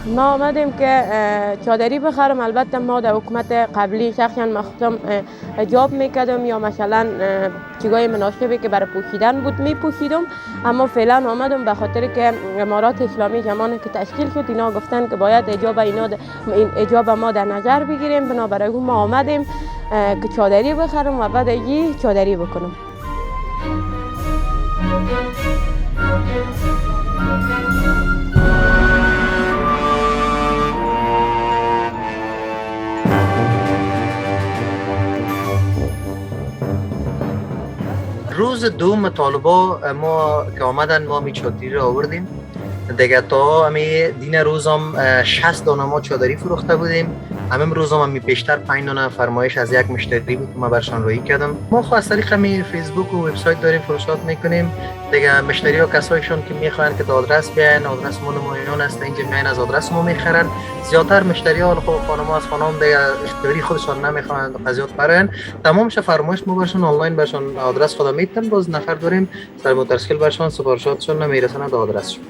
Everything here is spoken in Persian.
ما آمدیم که چادری بخرم. البته ما در حکومت قبلی شخصا من خودم حجاب میکردم یا مثلا چیزای مناسبی که برای پوشیدن بود میپوشیدم، اما فعلا آمدم به خاطر که امارات اسلامی زمانی که تشکیل شد اینا گفتن که باید حجاب ما در نظر بگیریم، بنابراین ما آمدیم که چادری بخرم و بعد ای چادری بکنم. روز دوم طالبا ما که آمدن ما می چادری رو آوردیم دیگه. تا همی دین روزم 60 دانه ما چادری فروخته بودیم. همین روزم همی بیشتر 5 دانه فرمایش از یک مشتری بود که ما برشان رویی کردم. ما خو از طریق همی فیسبوک و وبسایت داریم فروشات میکنیم دیگه. مشتری ها کسایشون که میخوان که آدرس بیاین، آدرس ما نمایان است اینجا میاین از آدرس ما میخرن. زیادتر مشتری ها خو خانم از خانم دیگه اختیاری خودشان نمیخوان قضیات برن، تمامش فرمایش ما برشان آنلاین برشان آدرس خدا میتن. باز نفر داریم سر مترسکل برشان سفارشاتشون نمیرسن به آدرسشون.